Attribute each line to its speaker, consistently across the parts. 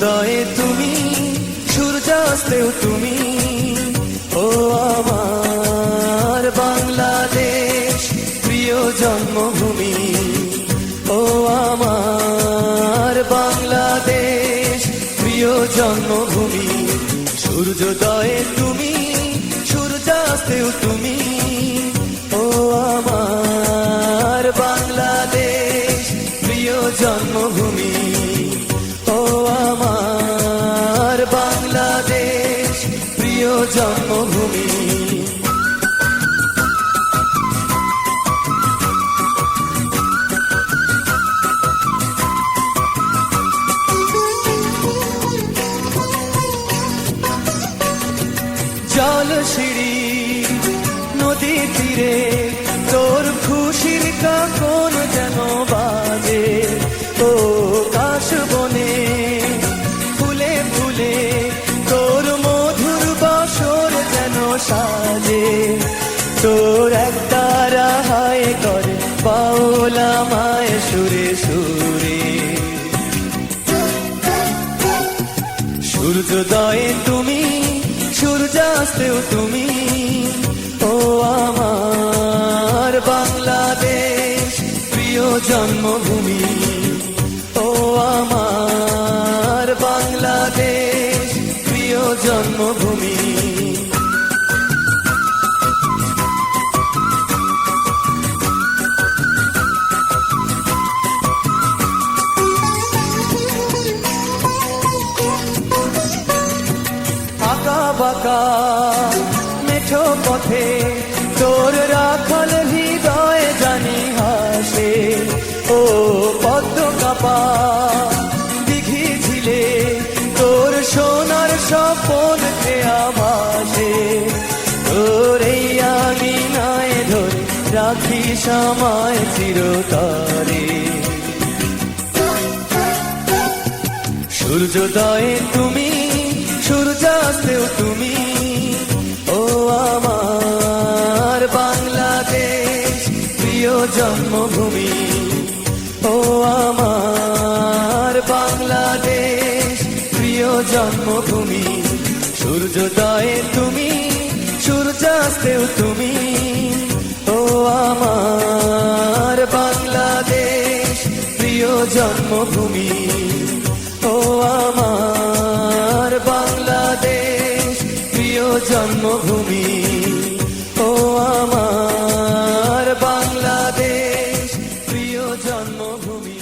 Speaker 1: সূর্যোদয়ে তুমি, সূর্যাস্তেও তুমি, ও আমার বাংলাদেশ প্রিয় জন্মভূমি। ও আমার বাংলাদেশ প্রিয় জন্মভূমি। সূর্যোদয়ে তুমি, সূর্যাস্তেও তুমি, ও আমার বাংলাদেশ প্রিয় জন্মভূমি। ও আমার বাংলাদেশ প্রিয় জন্মভূমি। জলশিরি নদী তীরে তোর খুশির কাকন যেন বাজে। ও কাশবনে ফুলে ফুলে তোর মধুর বাসর যেন সাজে। তোর একতারা হায় করে বাউলা মায় সুরে সুরে। সূর্যোদয়ে তুমি, সূর্যাস্তেও তুমি, ও আমার বাংলাদেশ প্রিয় জন্মভূমি। ও আমার বাংলাদেশ প্রিয় জন্মভূমি। আঁকা বাঁকা মেঠো পথে তোর রাখাল হৃদয় জানি হাসে। ও পদ্ম কাপা দিঘি ঝিলে তোর সোনার স্বপন খেয়া ভাসে। তোর এই আঙিনায় ধরে রাখি সময় চিরতরে। সূর্যোদয়ে তুমি, সূর্যাস্তেও তুমি, ও আমার বাংলাদেশ প্রিয় জন্মভূমি। ও আমার বাংলাদেশ প্রিয় জন্মভূমি। সূর্যোদয়ে তুমি, সূর্যাস্তেও তুমি, ও আমার বাংলাদেশ প্রিয় জন্মভূমি। ও আমার বাংলাদেশ প্রিয় জন্মভূমি। ও আমার বাংলাদেশ প্রিয় জন্মভূমি।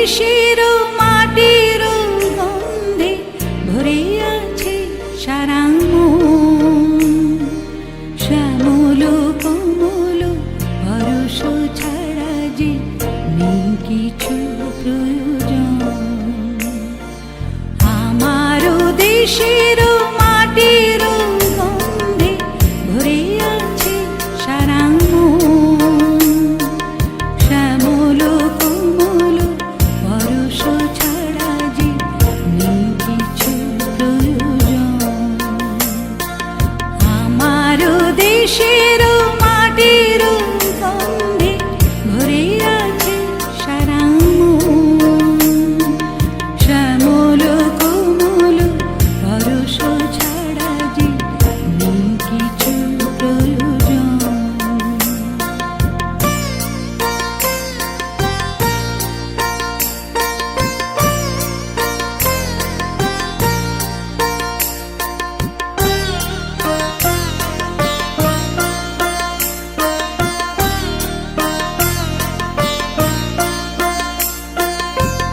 Speaker 2: দেশের মাটির গন্ধে ভরে আছে সারা মন। শ্যামল কোমল পরশ ছাড়া যে নেই কিছু প্রয়োজন। আমারও দেশের মাটির গন্ধে ভরে আছে সারা মন। শ্যামল কোমল পরশ ছাড়া যে নেই কিছু প্রয়োজন। আমারও দেশের মাটির গন্ধে ভরে আছে সারা মন। শ্যামল কোমল পরশ ছাড়া যে নেই কিছু প্রয়োজন।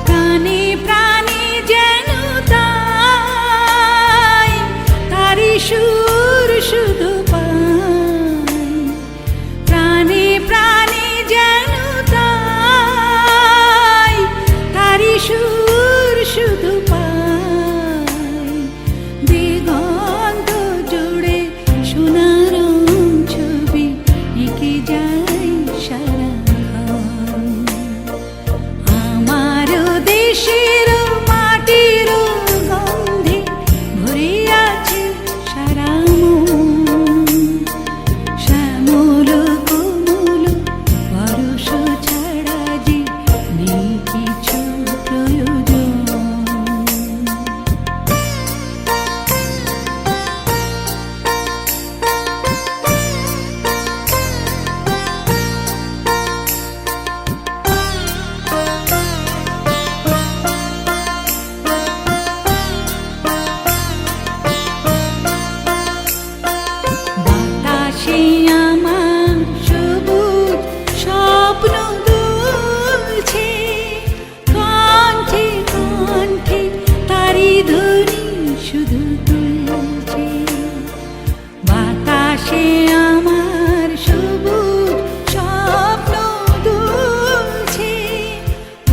Speaker 2: প্রাণে প্রাণে যেন তাই তারি সুর শুধু পাই। প্রাণে প্রাণে যেন তাই তারি সুর শুধু পাই। দিগন্ত জুড়ে সোনার ছবি এঁকে যায় সারাক্ষণ। আমারও দেশের মাটির গন্ধে ভরে আছে সারা মন। শ্যামল কোমল পরশ ছাড়া যে নেই কিছু প্রয়োজন। বাতাসে আমার সবুজ স্বপ্ন দুলছে। কণ্ঠে কণ্ঠে তারি ধ্বনি শুধু তুলছে। বাতাসে আমার সবুজ স্বপ্ন দুলছে।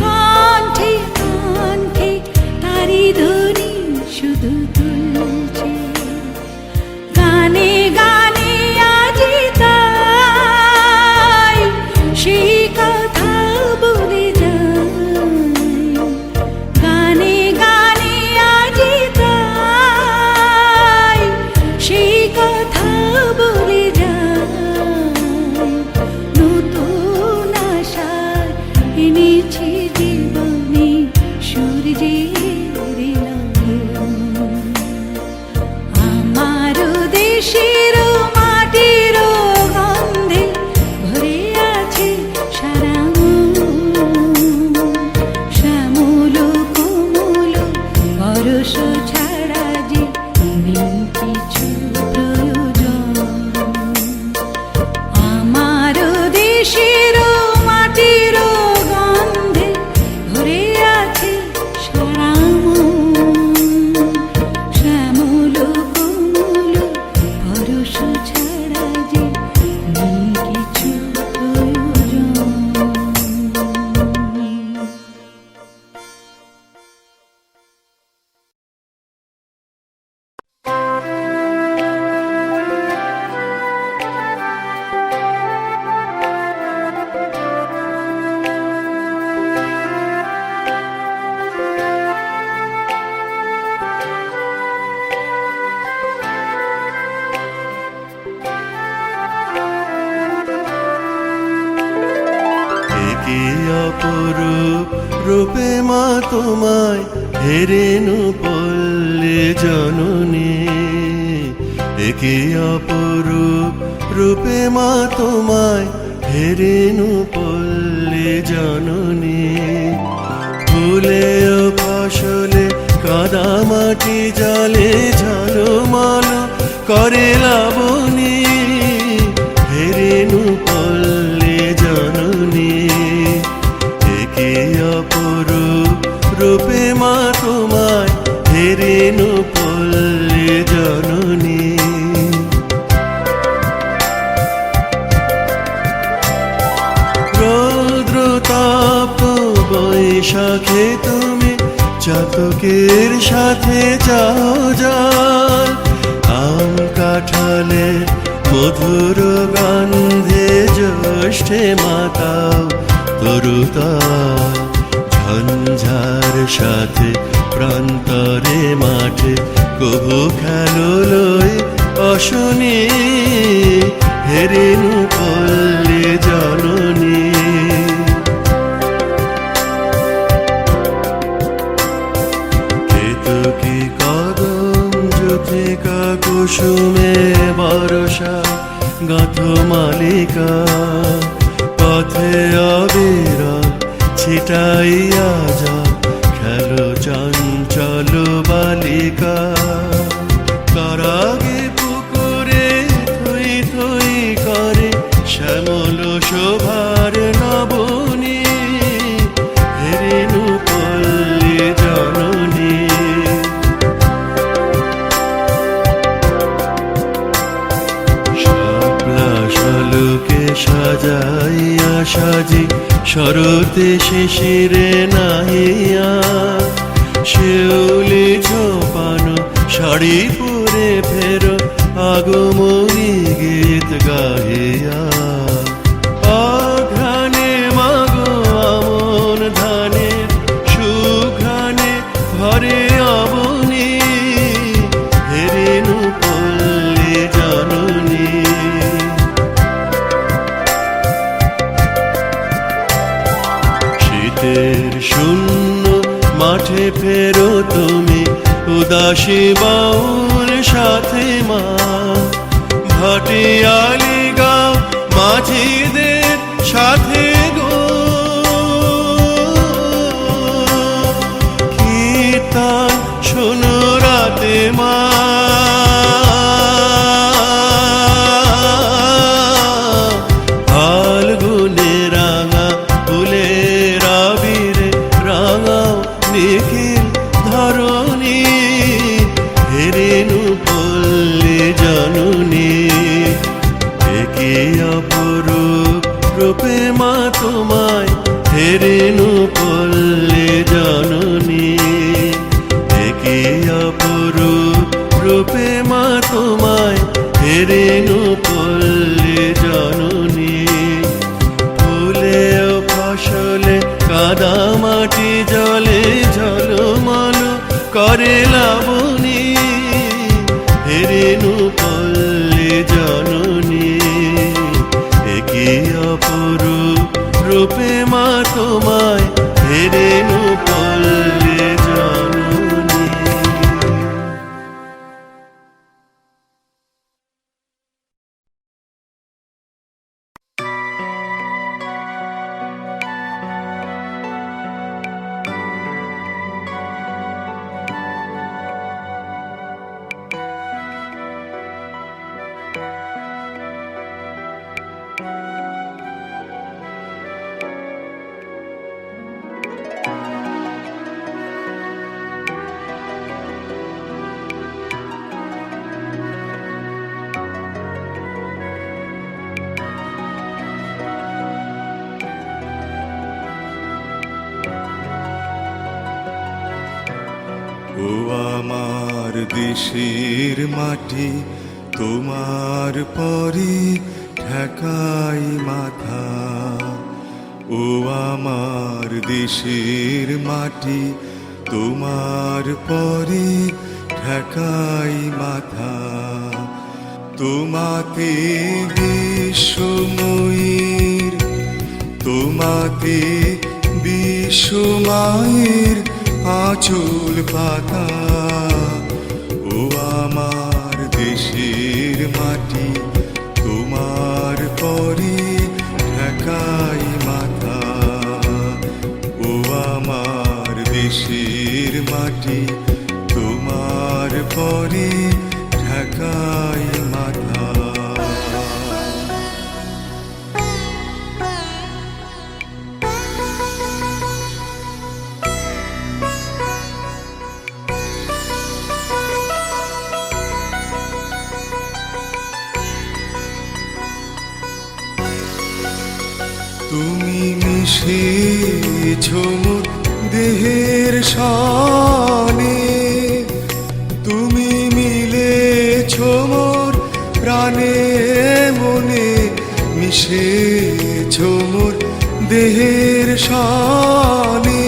Speaker 2: কণ্ঠে কণ্ঠে তারি ধ্বনি শুধু তুলছে। গানে গানে আজি তাই সেই কথা বলে যাই। গানে গানে আজি তাই সেই কথা বলে যাই। নতুন আশায় এনেছি জীবনে সূর্যের আলো। আমারও দেশের মাটির গন্ধে ভরে আছে সারা মন। শ্যামল কোমল পরশ ছাড়া যে নেই কিছু প্রয়োজন। আমারও দেশের মাটির গন্ধে ভরে আছে সারা মন। শ্যামল কোমল পরশ ছাড়া যে নেই কিছু প্রয়োজন।
Speaker 1: একে অপরূপ রূপে মা তোমায় হেরেনু পল্লে জননী। একে অপরূপ রূপে মা তোমায় হেরেনু পল্লে জননী। ফুলে ও ফসলে কাদা মাটি জলে ঝলমল করে লাবণী। হেরেনু পল্লে জননী। একে অপরূপ বৈশাখে তুমি চাতকের সাথে যাও জল, আম কাঁঠালে মধুর গন্ধে জ্যৈষ্ঠে মাতাও তরুতা, ঝঞ্ঝার সাথে প্রান্তরে মাঠে কবু খেলো লই অশনি, হেরেনু পল্লী জননী। কেতকী কদম জ্যোতিকা কুসুমে বরষা গাঁথ মালিকা, পথে অবিরল ছিটাইয়া যা খেলো চঞ্চল বালিকা। কারাগে পুকুরে থই থই করে শ্যামল শোভার নবনী, হেরেনু পল্লী জননী। শাপলা শালুকে সাজাইয়া সাজি শরতে শিশিরে নাহিয়া, শিউলি ঝোপানো শাড়ি পরে ফেরো আগমনী গীত গাহিয়া। অঘ্রাণে মাগো আমন ধানের সুঘ্রাণে ভরে অবনী, হেরেনু পল্লী জননী। শীতের শূন্য মাঠে ফেরো তুমি উদাসী বাউল সাথে মা, ভাটিয়ালি গাও মাঝিদের সাথে গো, কীর্তন শোনো রাতে মা। ফাল্গুনে রাঙা ফুলের আবিরে রাঙাও নিখিল ধরণী, হেরেনু পল্লী জননী। একে অপরূপ রূপে মা তোমায়, হেরেনু পল্লী জননী। একে অপরূপ রূপে মা তোমায়, হেরেনু পল্লী জননী। ফুলে ও ফসলে কাদা মাটি জলে ঝলমল করে লাবণী, হেরেনু পল্লী জননী। একে অপরূপ রূপে মা তোমায়, হেরেনু পল্লী জননী।
Speaker 3: ও আমার দেশের মাটি, তোমার পরে ঠেকাই মাথা। ও আমার দেশের মাটি, তোমার পরে ঠেকাই মাথা। তোমাতে বিশ্বময়ীর, তোমাতে বিশ্বমায়ের আঁচল পাতা। ও আমার দেশের মাটি, তোমার পরে ঠেকাই মাথা। ও আমার দেশের মাটি, তোমার পরে ঠেকাই মাথা। তুমি মিশেছ মোর দেহের সানে, তুমি মিলেছ মোর প্রাণে মনে, মিশেছ মোর দেহের সানে,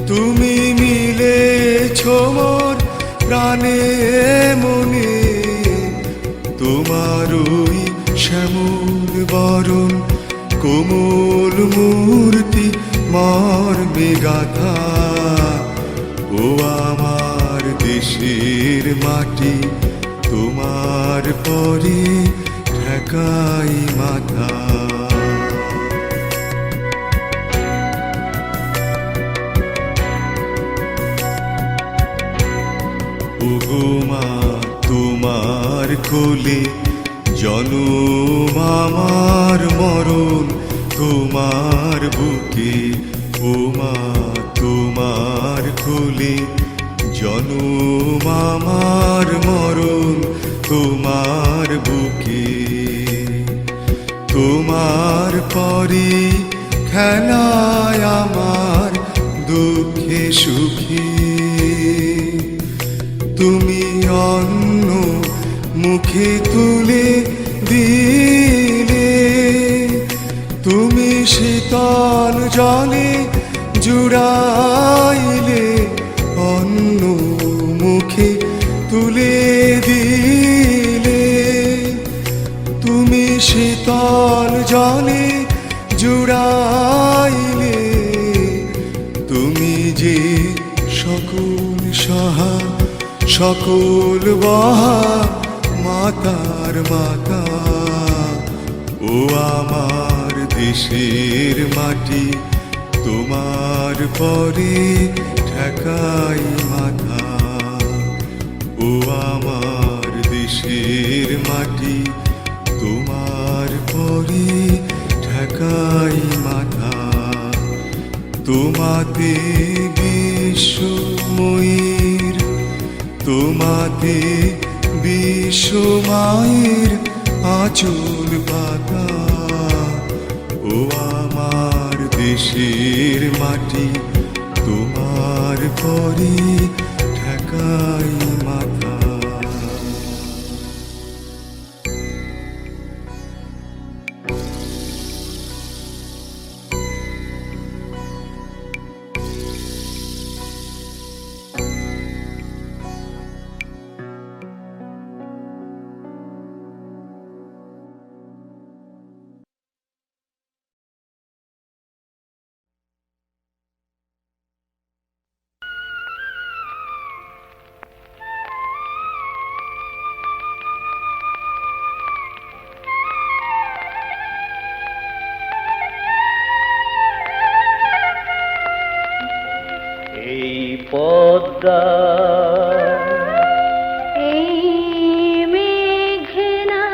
Speaker 3: তুমি মিলেছ মোর প্রাণে মনে। তোমারই শ্যামল বরণ কোমল মূর্তি মর্মে গাথা, ও আমার দেশের মাটি তোমার পরে ঠেকাই মাথা। ওগো মা তোমার কোলে জনম আমার মরণ তোমার বুকে, ও মা তোমার কোলে জনম আমার মরণ তোমার বুকে। তোমার পরে খেলায় আমার দুঃখে সুখে, তুমি অন্ন মুখে তুলে দিলে, তুমি শীতল জলে জুড়াইলে, অন্ন মুখে তুলে দিলে, তুমি শীতল জলে জুড়াইলে, তুমি যে সকল সহা সকল বহা মাতার মাতা, ও আমার দেশের মাটি তোমার পরে ঠেকাই মাথা, ও আমার দেশের মাটি তোমার পরে ঠেকাই মাথা। তোমাতে বিশ্বময়ীর, তোমাতে বিশ্বমায়ের আঁচল পাতা, ও আমার দেশের মাটি তোমার পরে ঠেকাই মাথা।
Speaker 4: পদ্মা
Speaker 2: এই মেঘনা,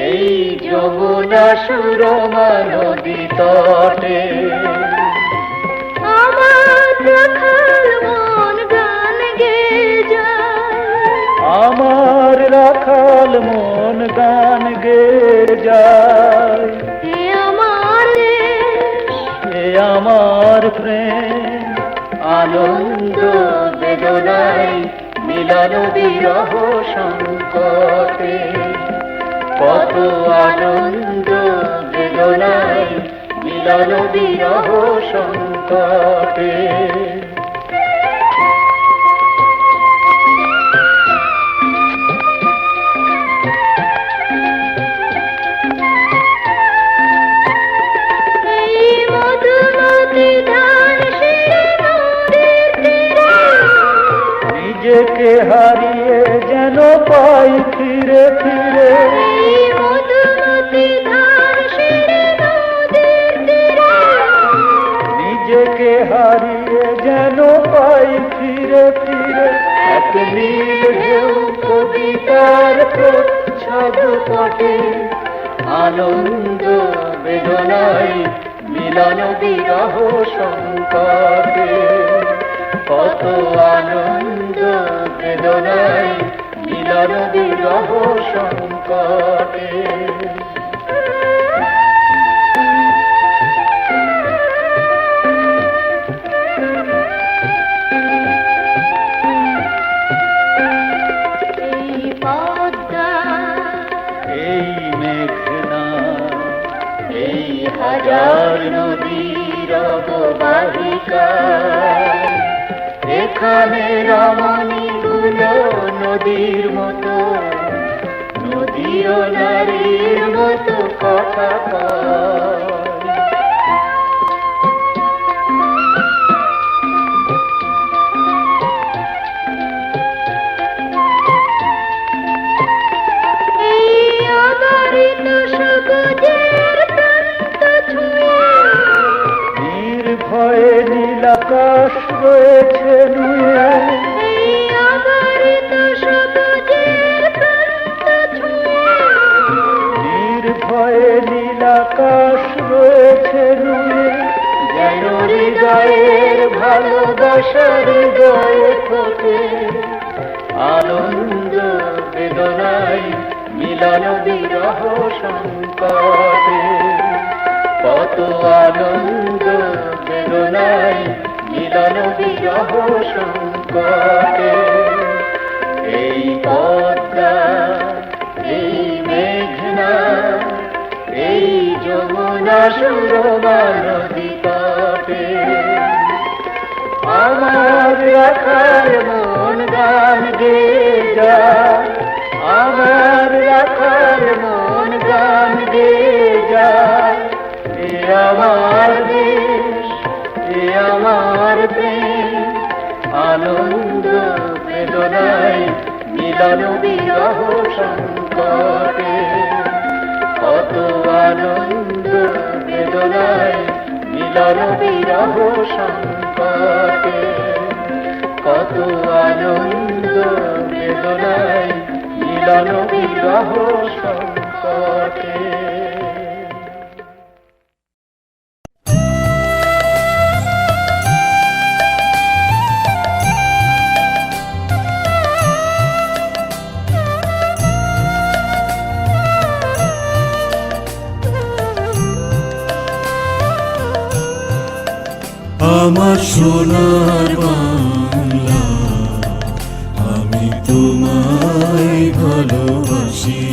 Speaker 4: এই যমুনা সুরমা নদী তটে,
Speaker 2: আমার রাখাল মন গান গেয়ে যায়,
Speaker 4: আমার রাখাল মন গান গেয়ে যায়।
Speaker 2: এ আমার দেশ,
Speaker 4: এ আমার প্রেম, আনন্দ বেদনায় মিলন বিরহ সংকটে, কত আনন্দ বেদনায় মিলন বিরহ সংকটে। নিজেকে হারিয়ে যেন পাই ফিরে ফিরে, নিজেকে হারিয়ে যেন পাই ফিরে ফিরে, এক নীল ঢেউ কবিতার প্রচ্ছদ পটে, আনন্দ বেদনায় মিলন বিরহ সংকটে, কত আনন্দ বেদনায় মিলন বিরহ সংকটে। হাজার নদীর অববাহিকা, এখানে রমণীগুলো নদীর মতো, নদীও নারীর মতো কথা কয়। নির্ভয়ে নীলাকাশ রয়েছে নুয়ে, নির্ভয়ে নীলাকাশ রয়েছে নুয়ে, যেন হৃদয়ের ভালোবাসা হৃদয়ে ফোটে। আনন্দ বেদনায় মিলন বিরহ সংকটে, কত আনন্দ বেদনায় মিলন বিরহ সংকটে। এই পদ্মা, এই মেঘনা, এই যমুনা সুরমা নদী তটে, আমার রাখার মন গান গেয়ে যায়, আমার রাখার মন গান গেয়ে যায়। এ আমার দেশ, এ আমার প্রেম, আনন্দ বেদনায় মিলন বিরহ সংকটে, কত আনন্দ বেদনায় মিলন বিরহ সংকটে, কত আনন্দ বেদনায় মিলন বিরহ সংকটে।
Speaker 3: আমার সোনার বাংলা, আমি তোমায় ভালোবাসি।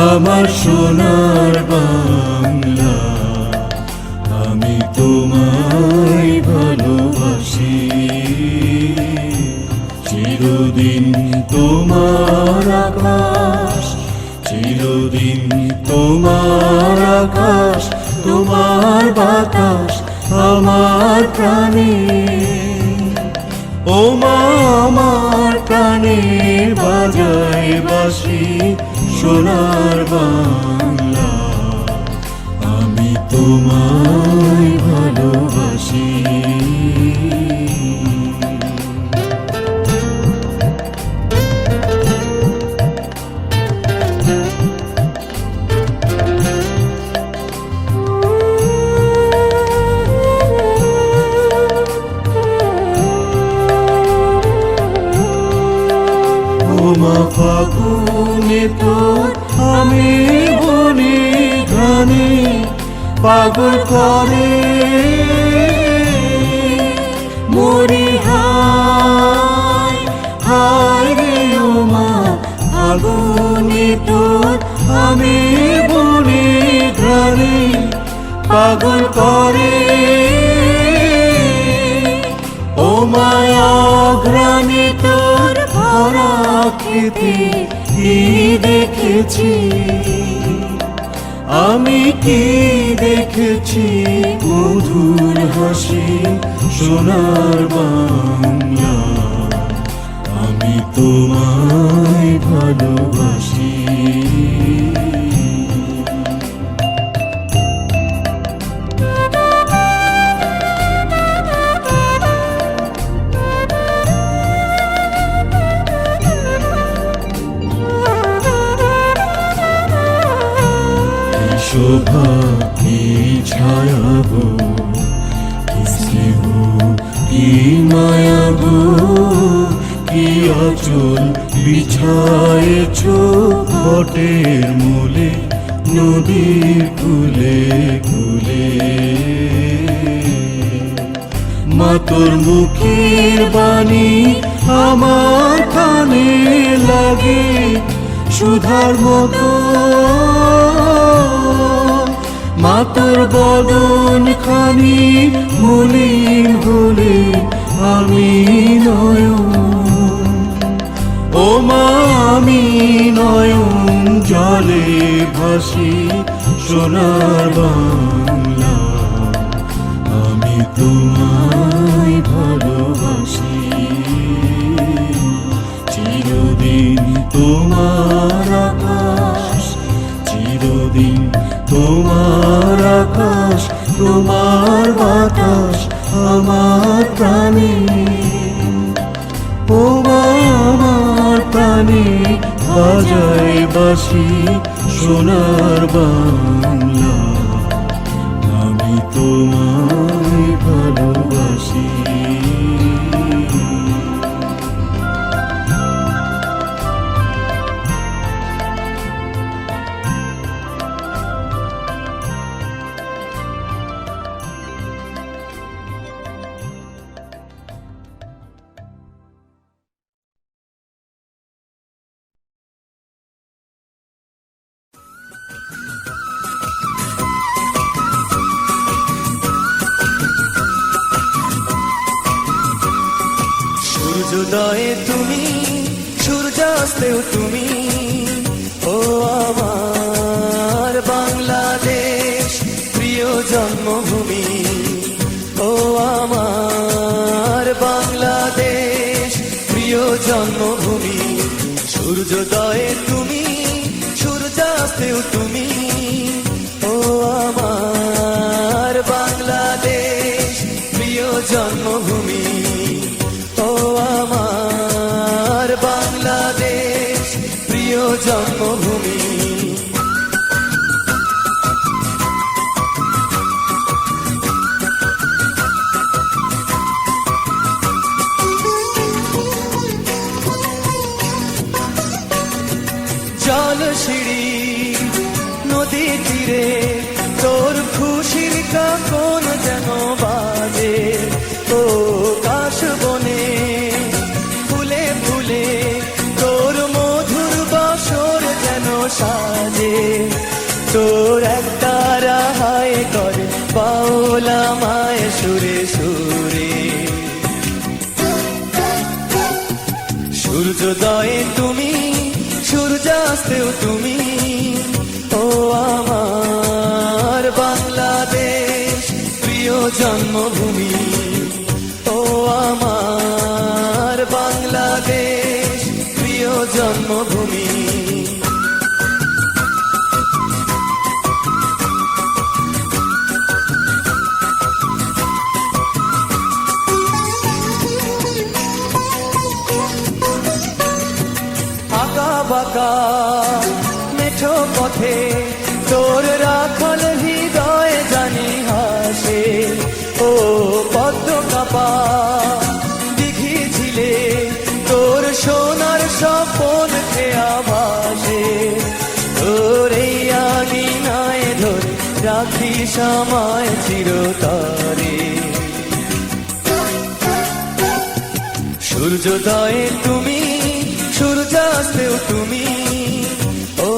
Speaker 3: আমার সোনার বাংলা, আমি তোমায় ভালোবাসি। চিরদিন তোমার আকাশ, চিরদিন তোমার আকাশ, তোমার বাতাস আমার প্রাণে। ও মা আমার প্রাণে বাজায় বাঁশি সোনার বাংলা, আমি তোমায় ভালোবাসি। ফাগুনে তোর আমি বলি ঘ্রাণে পাগল করে মরি। হায় হায় রে ও মা ফাগুনে তোর আমি বলি ঘ্রাণে পাগল করে। ও মায়া ঘ্রাণে তোর ভরা খেতে কি দেখেছি আমি, কি দেখেছি মধুর হাসি সোনার বাংলা, আমি তোমায় ভালোবাসি। শোভা কি ছায়া গো, কি স্নেহ কি মায়া গো, কি আঁচল বিছায়েছ বটের মূলে নদীর কূলে কূলে। মা তোর মুখের বাণী আমার কানে লাগে সুধার মতো, মা তোর বদন খানি মলিন হলে আমি নয়ন, ও মা আমি নয়ন জলে ভাসি সোনার বাংলা, আমি তোমায় ভালোবাসি। চিরদিন তোমার আকাশ, চিরদিন তোমার আকাশ, তোমার বাতাস আমার প্রাণে, ও মা আমার প্রাণে বাজায় বাঁশি সোনার বাংলা, আমি তোমায় ভালোবাসি।
Speaker 5: সূর্যোদয়ে তুমি, সূর্যাস্তেও তুমি, ও আমার বাংলাদেশ প্রিয় জন্মভূমি, ও আমার বাংলাদেশ প্রিয় জন্মভূমি। সূর্যোদয়ে তুমি, সূর্যাস্তেও তুমি, ও আমার বাংলাদেশ প্রিয় জন্মভূমি, ও আমার বাংলাদেশ প্রিয় জন্মভূমি। জল সিঁড়ি নদী তীরে তোর খুশির কাকন যেন বাজে, ও কাশ বনে ফুলে ফুলে তোর মধুর বাসর যেন সাজে, তোর একটা রাহায় করে বাউলা মায় সুরে সুরে। সূর্যোদয়ে তুমি, সূর্যাস্তেও তুমি, ও আমার বাংলাদেশ প্রিয় জন্মভূমি, ও আমার বাংলাদেশ প্রিয় জন্মভূমি। আঁকা বাঁকা মেঠো পথে তোর রাখাল হৃদয় জানি হাসে, ও পদ্ম কাপা দিঘি ঝিলে তোর সোনার স্বপন খেয়া ভাসে, তোর এই আঙিনায় ধরে রাখি সময় চিরতরে। সূর্যোদয়ে তুমি, সূর্যাস্তেও তুমি, ও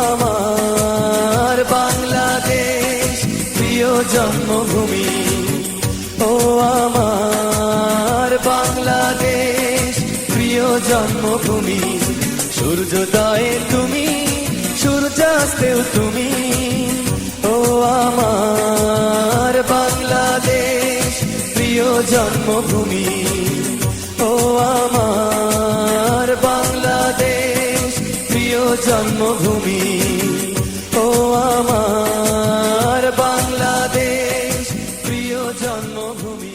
Speaker 5: আমার বাংলাদেশ প্রিয় জন্মভূমি, ও আমার বাংলাদেশ প্রিয় জন্মভূমি। সূর্যোদয়ে তুমি, সূর্যাস্তেও তুমি, ও আমার বাংলাদেশ প্রিয় জন্মভূমি, ও আমার বাংলাদেশ প্রিয় জন্মভূমি, ও আমার বাংলাদেশ প্রিয় জন্মভূমি।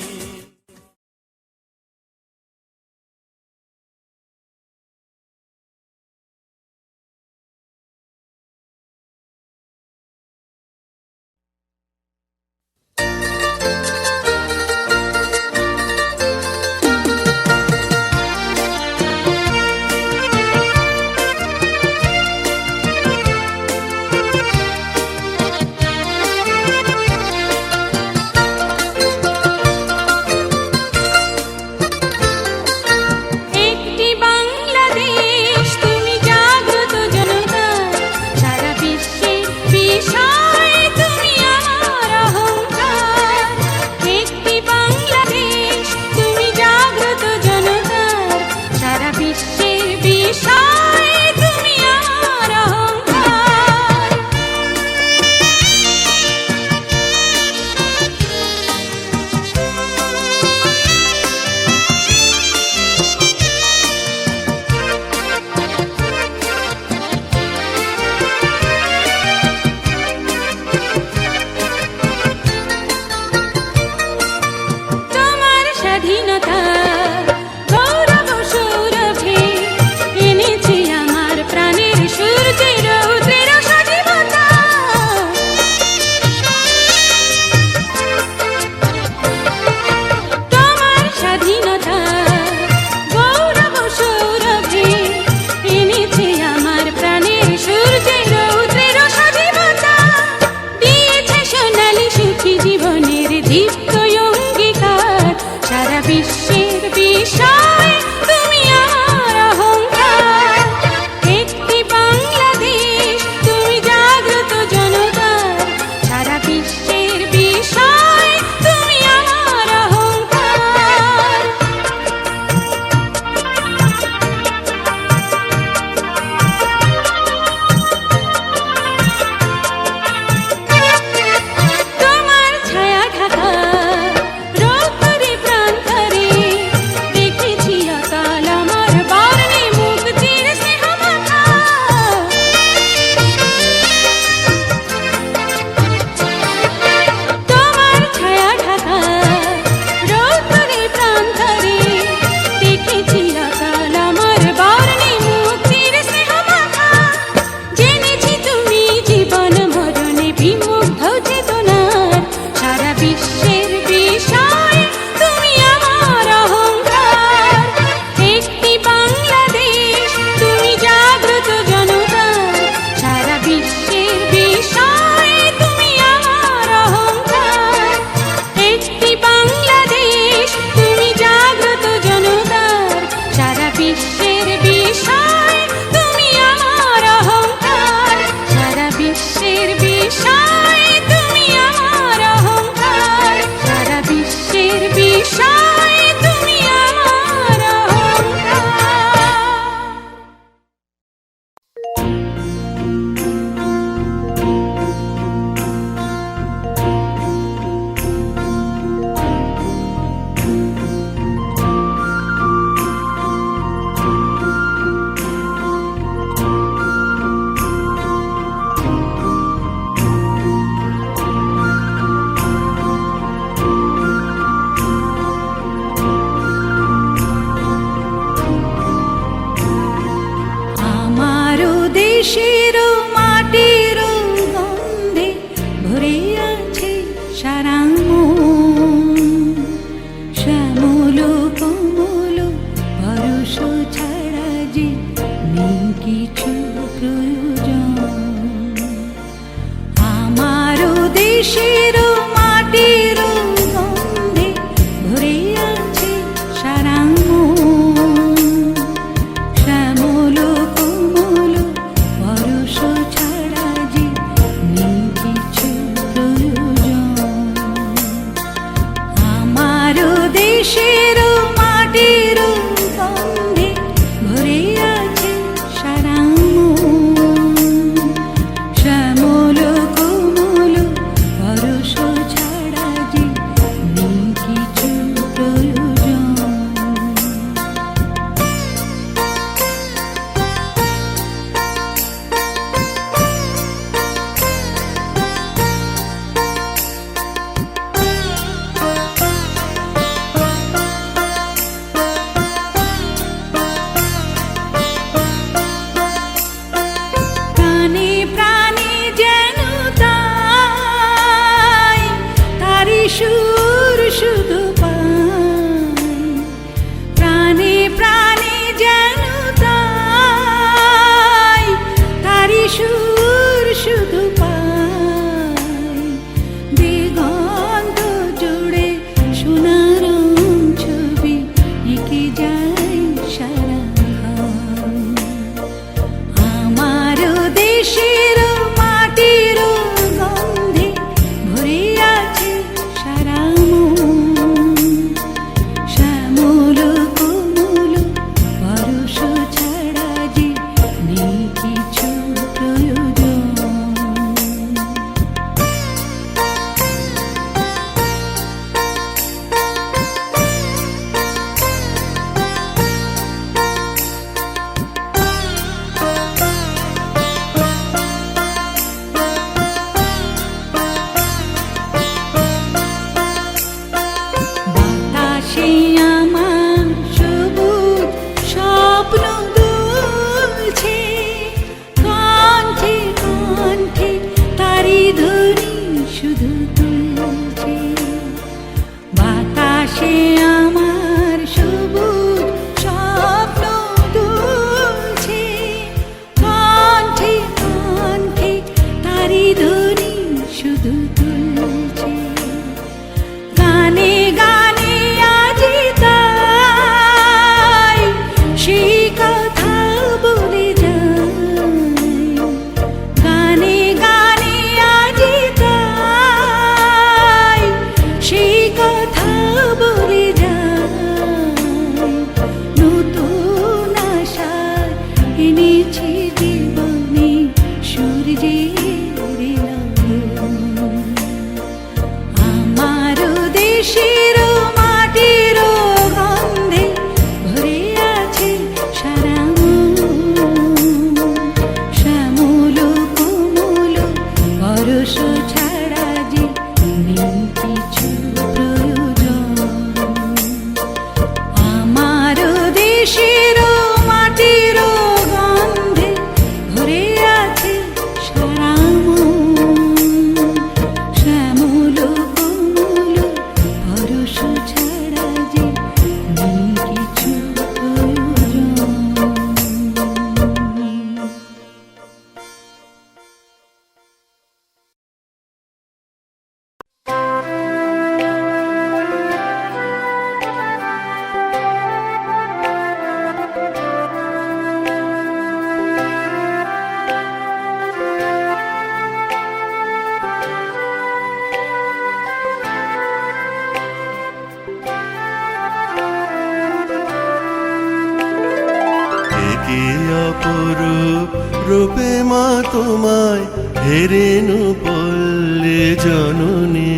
Speaker 1: তোমায় হেরেনু পল্লে জননী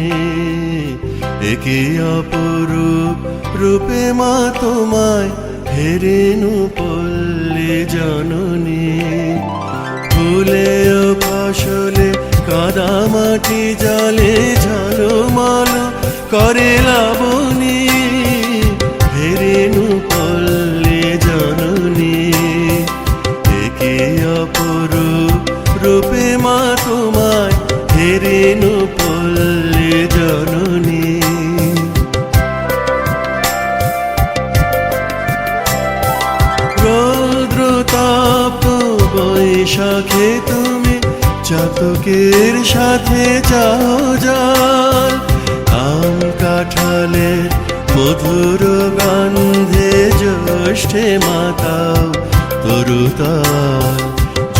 Speaker 1: একে অপরূপ রূপে মা তোমায় হেরেনু পল্লে জননী ফুলে ও ফসলে কাদা মাটি জলে ঝলমল করে লাবণী হেরেনু পল্লে জননী একে অপরূপ রূপে মা তোমায় হেরেনু পল্লে জননী রৌদ্রতাপ বৈশাখে তুমি চাতকের সাথে যাও জল আম কাঁঠালে মধুর গন্ধে জ্যৈষ্ঠে মাতাও তরুতাল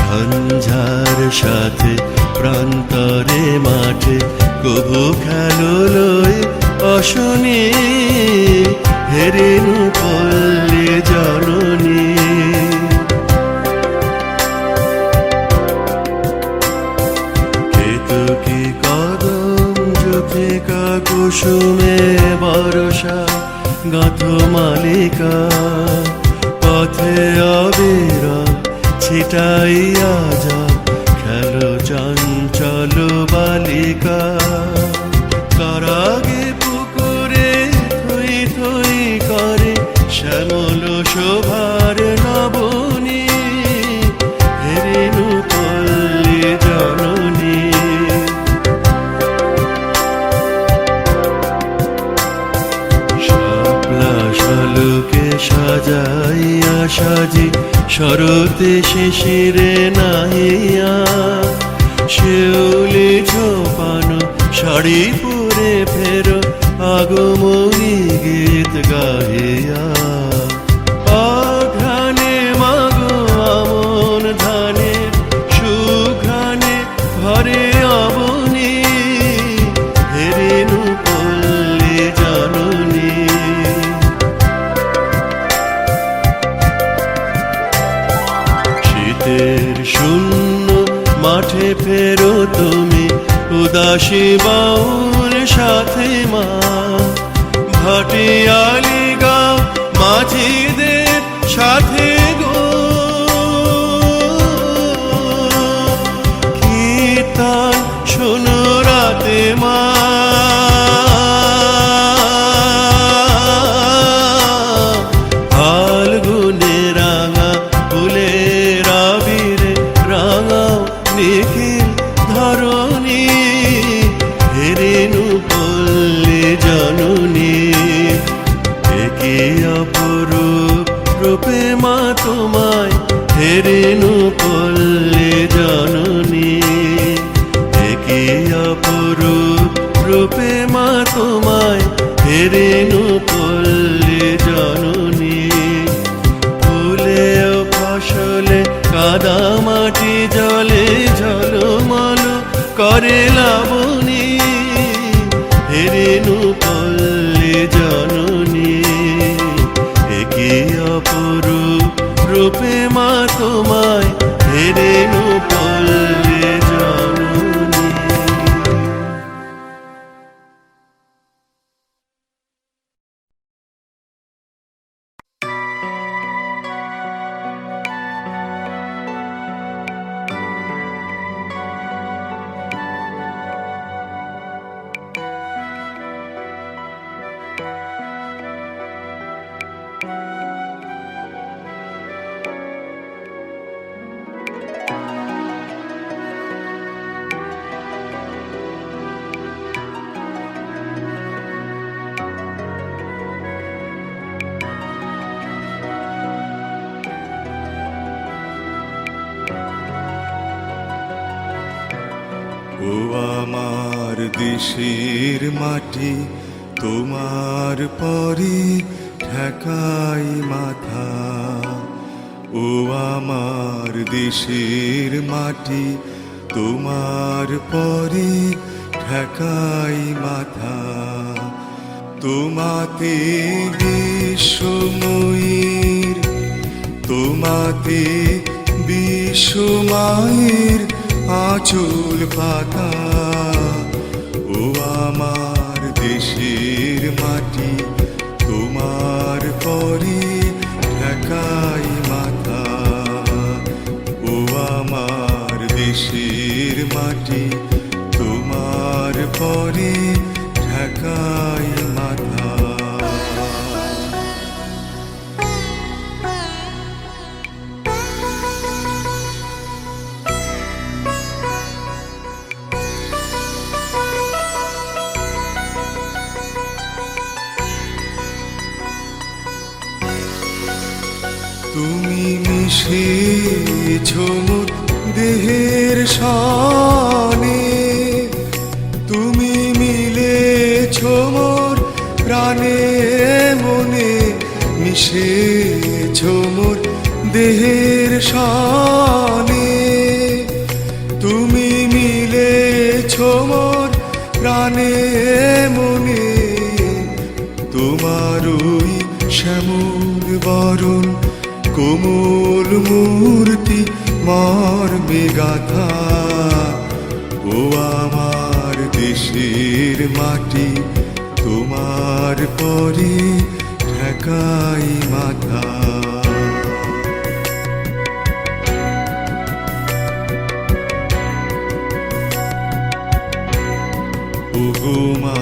Speaker 1: ঝঞ্ঝার সাথে প্রান্তরে মাঠে কবু খেলো লই অশনি হেরেনু পল্লে জননী কেতকী কদম জ্যোতিকা কুসুমে বরষা গাথ মালিকা পথে অবিরল ছিটাইয়া যা খেলো চঞ্চল বালিকা কারাগে পুকুরে থই থই করে শ্যামল শোভার নবনী হেরেনু পল্লে জননী শাপলা শালুকে সাজাইয়া সাজি শরতে শিশিরে নাহিয়া শিউলি ঝোপানো শাড়ি পরে ফেরো আগমনী গীত গাহিয়া অঘ্রাণে মাগো আমন ধানে সুঘ্রাণে ঘরে অবনী হেরেনু পল্লে জননী শীতের শূন্য মাঠে ফেরো তুমি উদাসী বাউল সাথে মা ভাটিয়ালি গাও মাঝিদের সাথে গো কীর্তন শোনো রাতে মা ফাল্গুনে রাঙা ফুলের আবিরে রাঙাও নিখিল ধরণী হেরেনু পল্লে জননী একে অপরূপ রূপে মা তোমায় হেরেনু পল্লে জননী একে অপরূপ রূপে মা তোমায় হেরেনু পল্লে জননী ফুলে ও ফসলে কাদা মাটি জলে ঝলমল করে লাবণী হেরেনু পল্লে জননী একে অপরূপ রূপে মা তোমায় হেরেনু পল্লে জননী
Speaker 3: ও আমার দেশের মাটি তোমার পরে ঠেকাই মাথা ও আমার দেশের মাটি তোমার পরে ঠেকাই মাথা তোমাতে বিশ্বময়ীর তোমাতে বিশ্বমায়ের আঁচল পাতা। ও আমার দেশের মাটি, তোমার পরে ঠেকাই মাথা। ও আমার দেশের মাটি, তোমার পরে ঠেকাই মাথা। তুমি মিশেছ মোর দেহের সনে, তুমি মিলেছ মোর প্রাণে মনে, মিশেছ মোর দেহের সনে। তুমি মিলেছ মোর প্রাণে মনে, তোমার ওই শ্যামল বরণ কোমল মূর্তি মর্মে গাথা। ও আমার দেশের মাটি, তোমার পরে ঠেকাই মাথা। ও গো মা,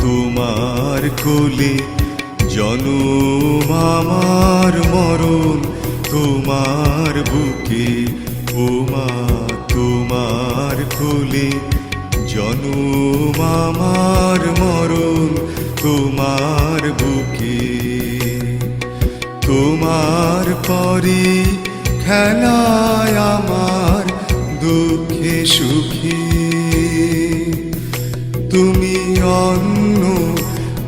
Speaker 3: তোমার কোলে জনম আমার মরণ, তোমার বুকে। ও মা, তোমার কোলে জনম আমার মরণ, তোমার বুকে। তোমার পরে খেলায় আমার দুঃখে সুখে, তুমি অন্য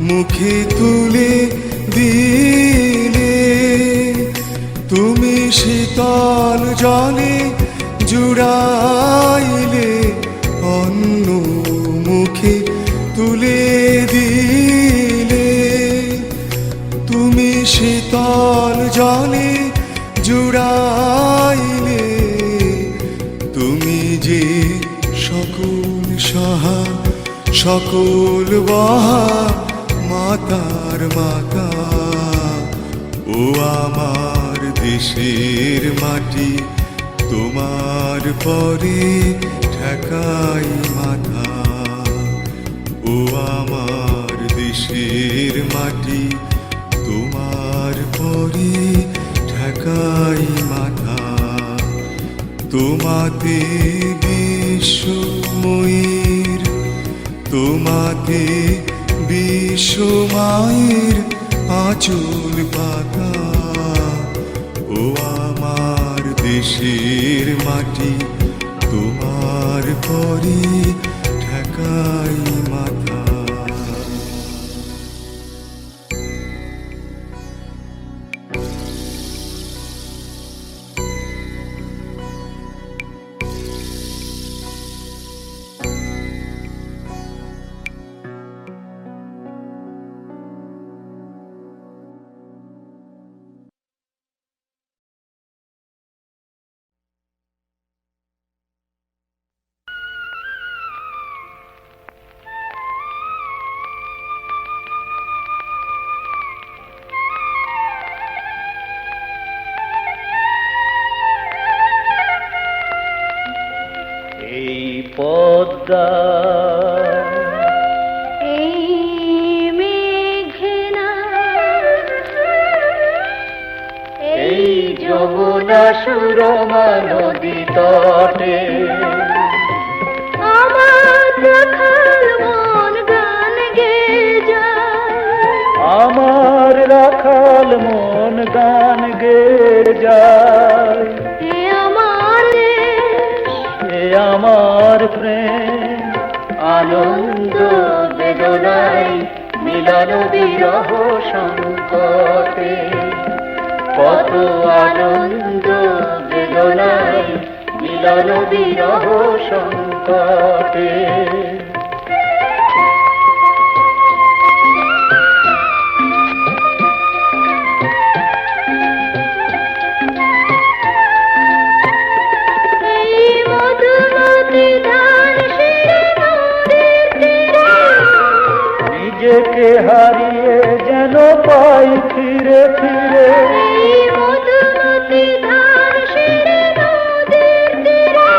Speaker 3: মুখে তুলে দিলে, তুমি শীতল জলে জুড়াইলে, অন্য মুখে তুলে দিলে। তুমি শীতল জলে জুড়াইলে, তুমি যে সকল সহা সকল বহা মাতার মাতা। ও আমার দেশের মাটি, তোমার পরে ঠেকাই মাথা। ও আমার দেশের মাটি, তোমার পরে ঠেকাই মাথা। তোমাতে বিশ্বময়ীর, তোমাতে বিশ্ব মায়ের আঁচল পাতা। ও আমার দেশের মাটি, তোমার পরে ঠেকাই মাথা।
Speaker 4: পদ্মা
Speaker 2: এই মেঘনা,
Speaker 4: এই যমুনা সুরমা নদী তটে,
Speaker 2: আমার রাখাল মন গান গেয়ে যায়।
Speaker 4: আমার রাখাল মন গান গেয়ে যায়।
Speaker 2: এ আমার দেশ,
Speaker 4: এ আমার প্রেম, আনন্দ বেদনায় মিলন বিরহ সংকটে। কত আনন্দ বেদনায় মিলন বিরহ সংকটে।
Speaker 2: এই মধুমতি
Speaker 4: নিজেকে হারিয়ে যেন পাই ফিরে ফিরে,
Speaker 2: এই মধুমতি ধার সেরে নদীর তীরে,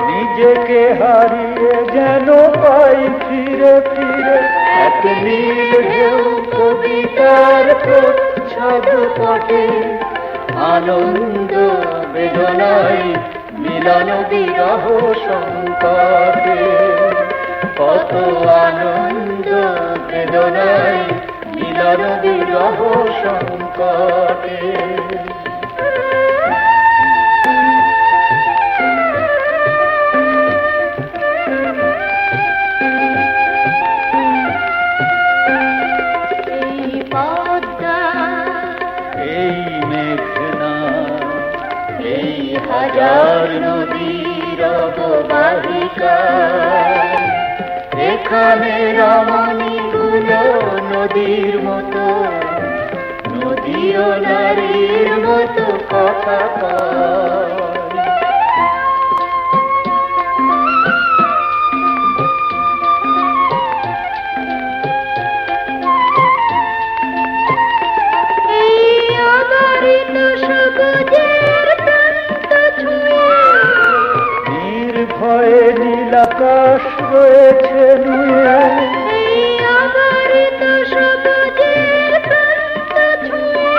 Speaker 4: নিজেকে হারিয়ে যেন পাই ফিরে ফিরে। এক নীল ঢেউ কবিতার প্রচ্ছদ পটে, আনন্দ বেদনায় মিলন বিরহ সংকটে, কত আনন্দ বেদনায় মিলন বিরহ সংকটে।
Speaker 2: এই পদ্মা,
Speaker 4: এই মেঘনা, এই হাজার নদীর অববাহিকা, এখানে রমণীগুলো নদীর মতো, নদীও নারীর মতো কথা কয়।
Speaker 2: এই অবারিত সবুজের প্রান্ত ছুঁয়ে,
Speaker 4: নির্ভয়ে নীলাকাশ রয়েছে নুয়ে,
Speaker 2: এই অবারিত সবুজের প্রান্ত ছুঁয়ে,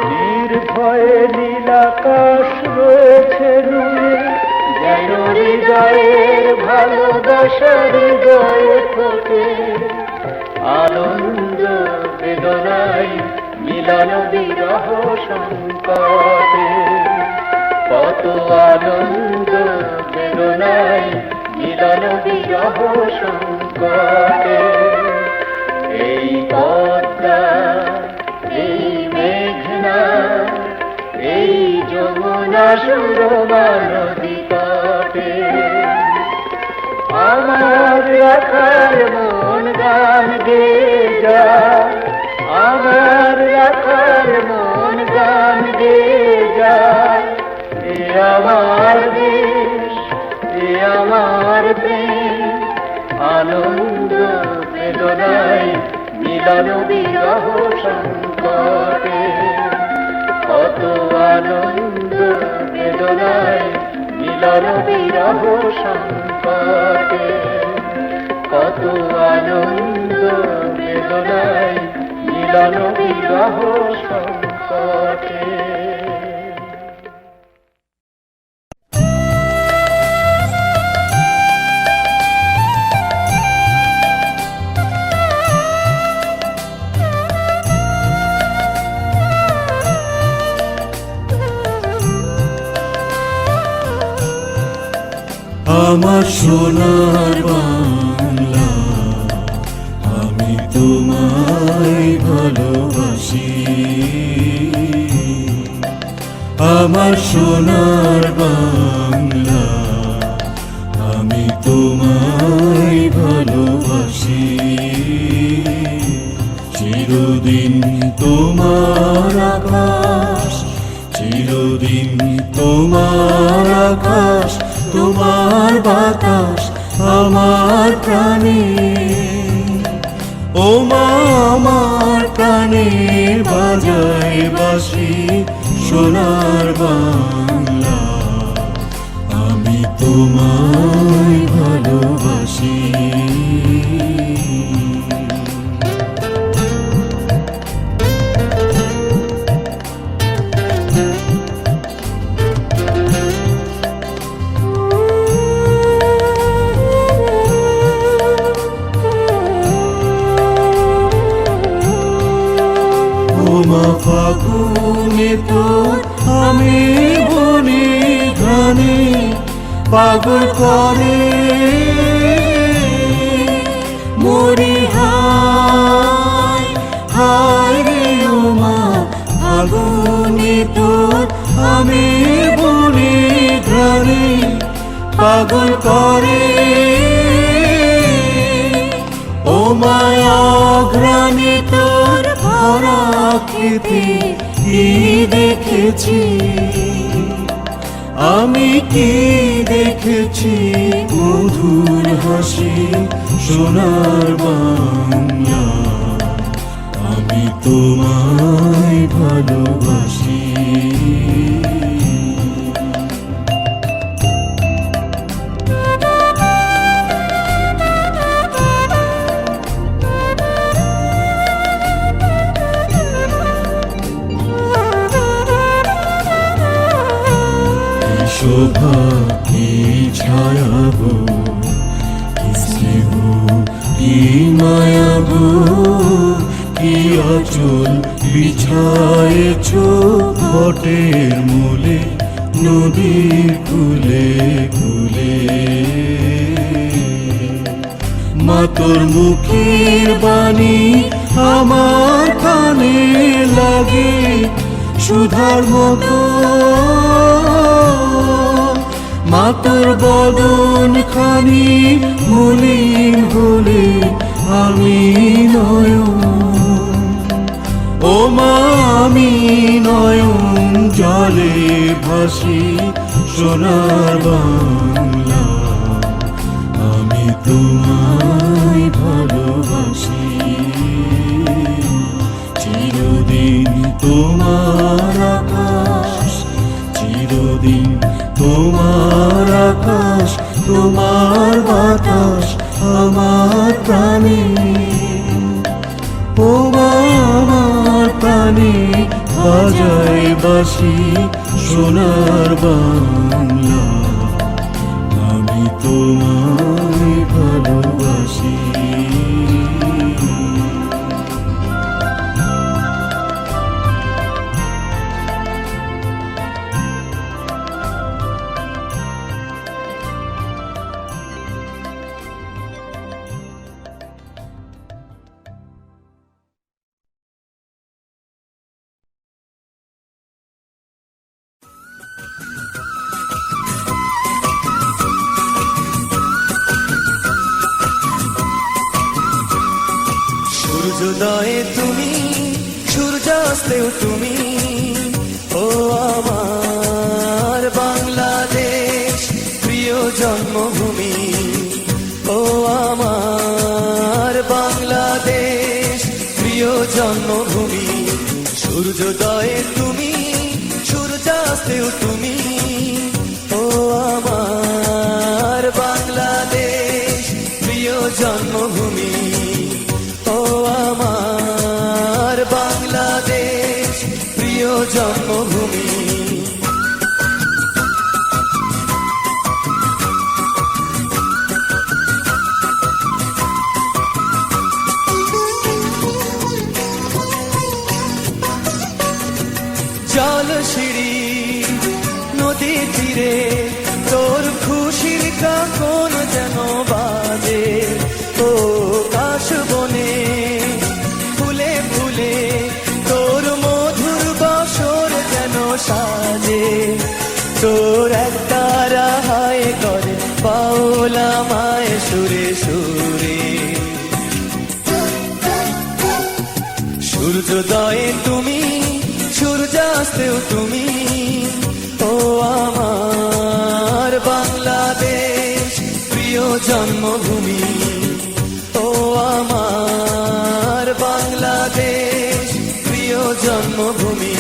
Speaker 4: নির্ভয়ে নীলাকাশ রয়েছে নুয়ে, যেন হৃদয়ের ভালোবাসা হৃদয়ে ফোটে, আনন্দ বেদনায় মিলন বিরহ সংকটে, কত আনন্দ বেদনায় মিলন বিরহ সংকটে। এই পদ্মা, এই মেঘনা, এই যমুনা সুরমা নদী তটে, আমার রাখার মন গান গেয়ে যায়, আমার রাখার মন গান গেয়ে যায়। এ আমার দেশ, এ আমার প্রেম, আনন্দ বেদনায় মিলন বিরহ সংকটে, কত আনন্দ বেদনায় মিলন বিরহ সংকটে, কত আনন্দ বেদনায় মিলন বিরহ সংকটে।
Speaker 3: আমার সোনার বাংলা, আমি তোমায় ভালোবাসি। আমার সোনার বাংলা, আমি তোমায় ভালোবাসি। চিরদিন তোমার আকাশ, চিরদিন তোমার আকাশ, তোমার বাতাস আমার প্রাণে। ও মা আমার প্রাণে বাজায় বাঁশি সোনার বাংলা, আমি তোমায় ভালোবাসি। ফাগুনে তোর আমি বনে ঘানে পাগল করে মরি হায় হায় রে ও মা। ফাগুনে তোর আমি বনে ঘানে পাগল করে ও মায়া ঘ্রাণে তোর ভরা খেতে কি দেখেছি আমি, কি দেখেছি মধুর হাসি সোনার বাংলা, আমি তোমায় ভালোবাসি। কি শোভা, কি ছায়া গো, কি স্নেহ, কি মায়া গো, কি আঁচল বিছায়েছ বটের মূলে, নদীর কূলে কূলে। মা তোর মুখের বাণী আমার কানে লাগে সুধার মতো, মা তোর বদন খানি মলিন হলে আমি নয়ন, ও মা আমি নয়ন জলে ভাসি সোনার বাংলা, আমি তোমায় ভালোবাসি। চিরদিন তোমার আকাশ, চিরদিন তোমার আকাশ, তোমার বাতাস আমার প্রাণে, ও আমার প্রাণে বাজায় বাঁশি সোনার বাংলা, আমি তোমায় ভালোবাসি।
Speaker 5: সূর্যোদয়ে তুমি, সূর্যাস্তেও তুমি, ও আমার বাংলাদেশ প্রিয় জন্মভূমি, ও আমার বাংলাদেশ প্রিয় জন্মভূমি। সূর্যোদয়ে তুমি, সূর্যাস্তেও তুমি, ও আমার বাংলাদেশ প্রিয় জন্মভূমি, ও আমার বাংলাদেশ প্রিয় জন্মভূমি। জল সিঁড়ি নদী তীরে তোর খুশির কাকন যেন বাজে, ও কাশ বনে ফুলে ফুলে তোর মধুর বাসর যেন সাজে, তোর একটা রাহায় করে পাওলা মায় সুরে সুরে। সূর্যোদয়ে তুমি, সূর্যাস্তেও তুমি, ও আমার বাংলাদেশ প্রিয় জন্মভূমি, ও আমার বাংলাদেশ প্রিয় জন্মভূমি।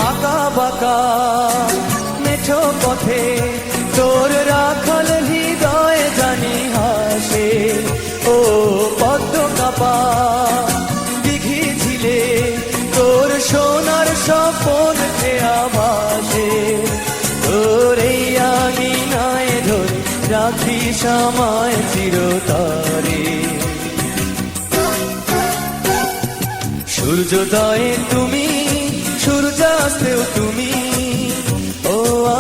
Speaker 5: আঁকা বাঁকা মেঠো পথে তোর রাখাল হৃদয় জানি হাসে, ও পদ্ম কাপা দিঘি ঝিলে তোর সোনার স্বপন খেয়া ভাসে, তোর এই আঙিনায় ধরে রাখি সময় চিরতরে। সূর্যোদয়ে তুমি, সূর্যাস্তেও তুমি, ও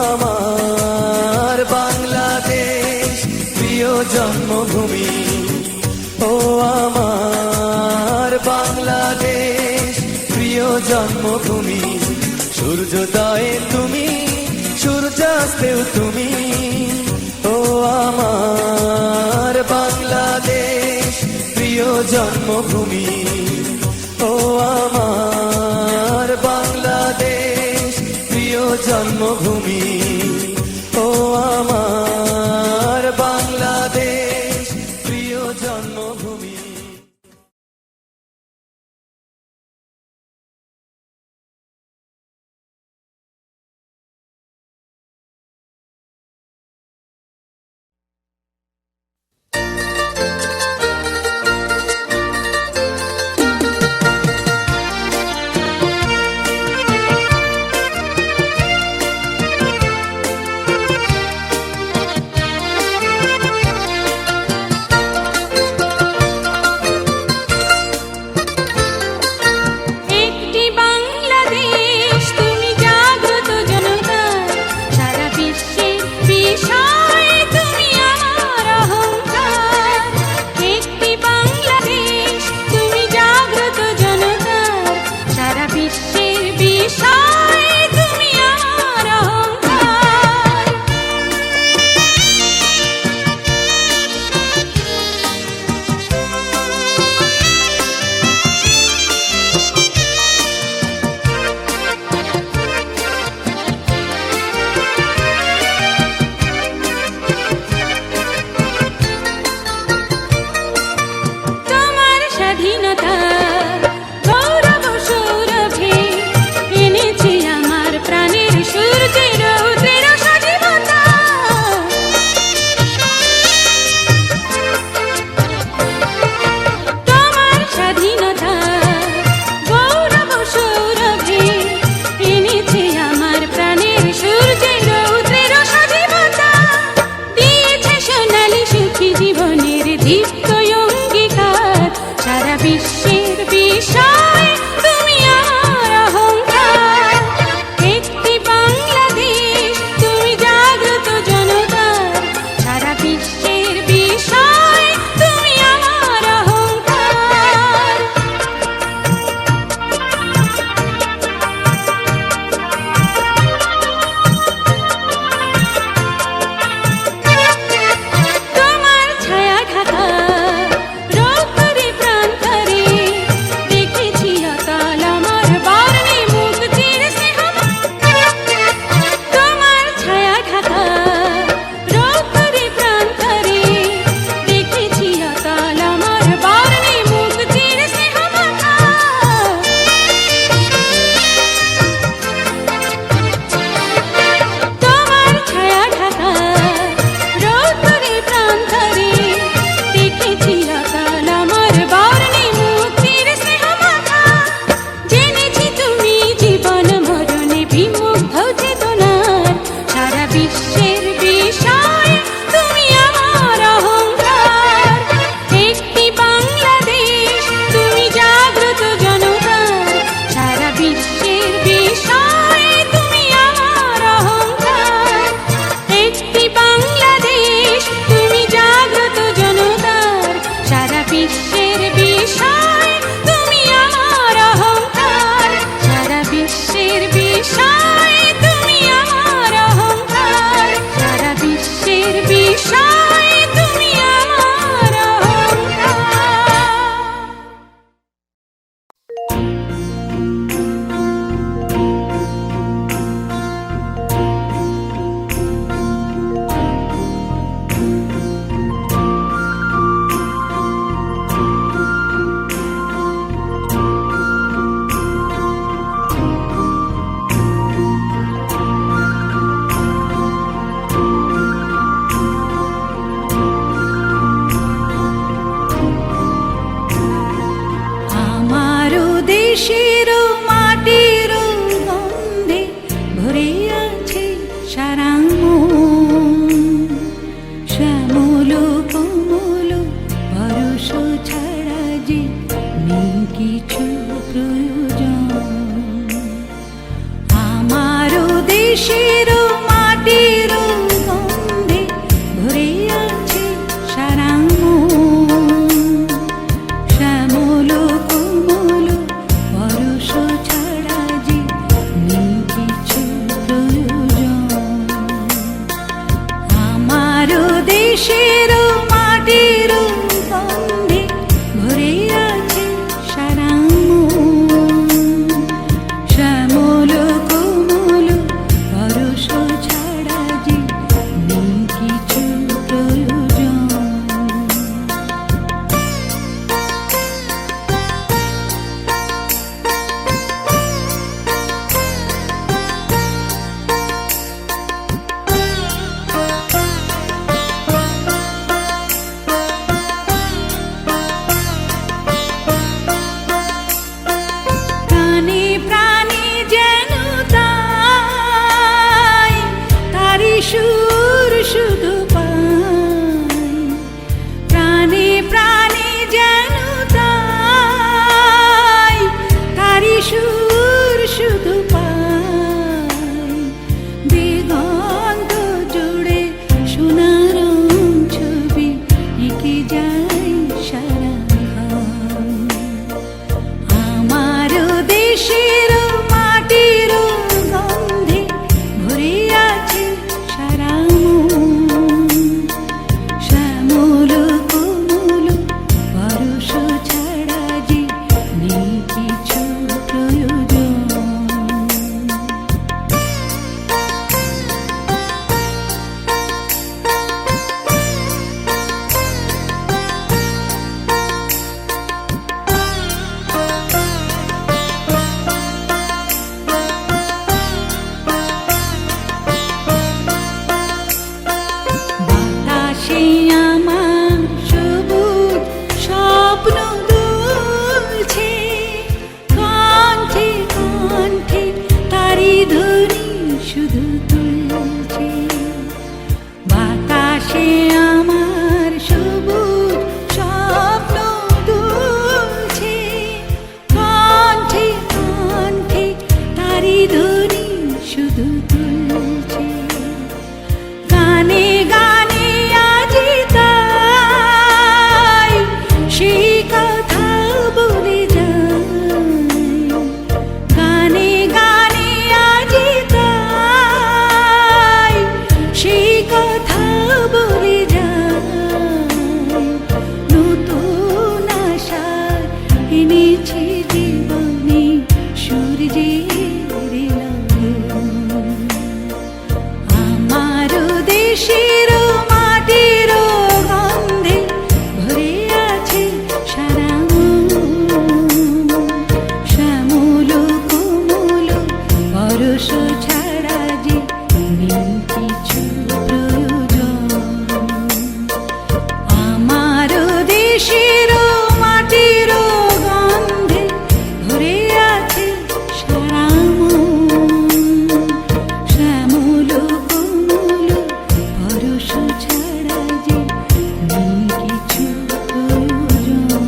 Speaker 5: আমার বাংলাদেশ প্রিয় জন্মভূমি, ও আমার বাংলাদেশ প্রিয় জন্মভূমি। সূর্যোদয়ে তুমি, সূর্যাস্তেও তুমি, ও আমার বাংলাদেশ প্রিয় জন্মভূমি ও আমার বাংলাদেশ প্রিয় জন্মভূমি ও আমার বাংলাদেশ প্রিয় জন্মভূমি।
Speaker 2: একটি বাংলাদেশ তুমি জাগ্রত জনতা সারা বিশ্বের বিষয় তুমি আমার অহংকার। একটি বাংলাদেশ তুমি জাগ্রত জনতা সারা বিশ্বের বিষয় তুমি আমার অহংকার। তোমার স্বাধীনতা গৌরব সৌরভে এনেছি আমার প্রাণের সূর্যের উত্তের স্বাধীনতা। তোমার স্বাধীনতা গৌরব সৌরভে এনেছি আমার প্রাণের সূর্যের উত্তের স্বাধীনতা। দিয়েছে সোনালী সুখী জীবনের দীপ্ত অঙ্গীকার সারা বিশ্বের বিষয় তুমি আমার অহংকার। একটি বাংলাদেশ তুমি জাগ্রত জনতার সারা বিশ্বের বিষয় তুমি আমার অহংকার। তোমার ছায়া ঢাকা যায় সারাক্ষণ। আমার দেশের মাটির গন্ধে ভরে আছে সারা মন। শ্যামল কোমল পরশ ছাড়া যে নেই কিছু প্রয়োজন। বাতাসে আমার সবুজ স্বপ্ন দুলছে, কণ্ঠে কণ্ঠে তারি ধ্বনি শুধু তুলছে। বাতাসে আমার সবুজ স্বপ্ন দুলছে, কণ্ঠে কণ্ঠে তারি ধ্বনি শুধু তুলছে। গানে গানে আজি তাই সেই কথা বলে যায়। গানে গানে আজি তাই সেই কথা বলে যায়। নতুন আশার এনেছে জীবনে সূর্যের আলো। আমার দেশের মাটির গন্ধে ভরে আছে সারা মন। শ্যামল কোমল পরশ ছাড়া যে নেই কিছু প্রয়োজন। আমার দেশের মাটির গন্ধে ভরে আছে সারা মন। শ্যামল কোমল পরশ ছাড়া যে নেই কিছু প্রয়োজন।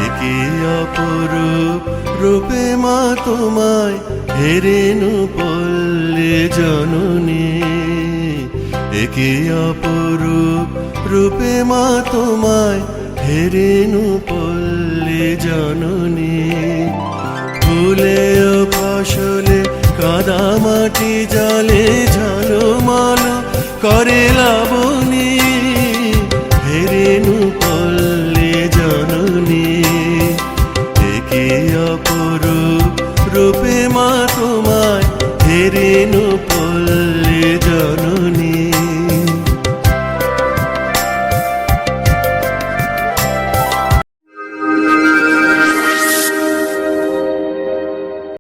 Speaker 1: একে অপরূপ রূপে মা তোমায় হেরেনু পল্লে জননী। একে অপরূপ রূপে মা তোমায় হেরেনু পল্লে জননী। ফুলে ও ফসলে কাদা মাটি জলে ঝলমল করে লাবণী। হেরেনু পল্লে জননী। একে অপরূপ রূপে মা তোমায় হেরেনু পল্লে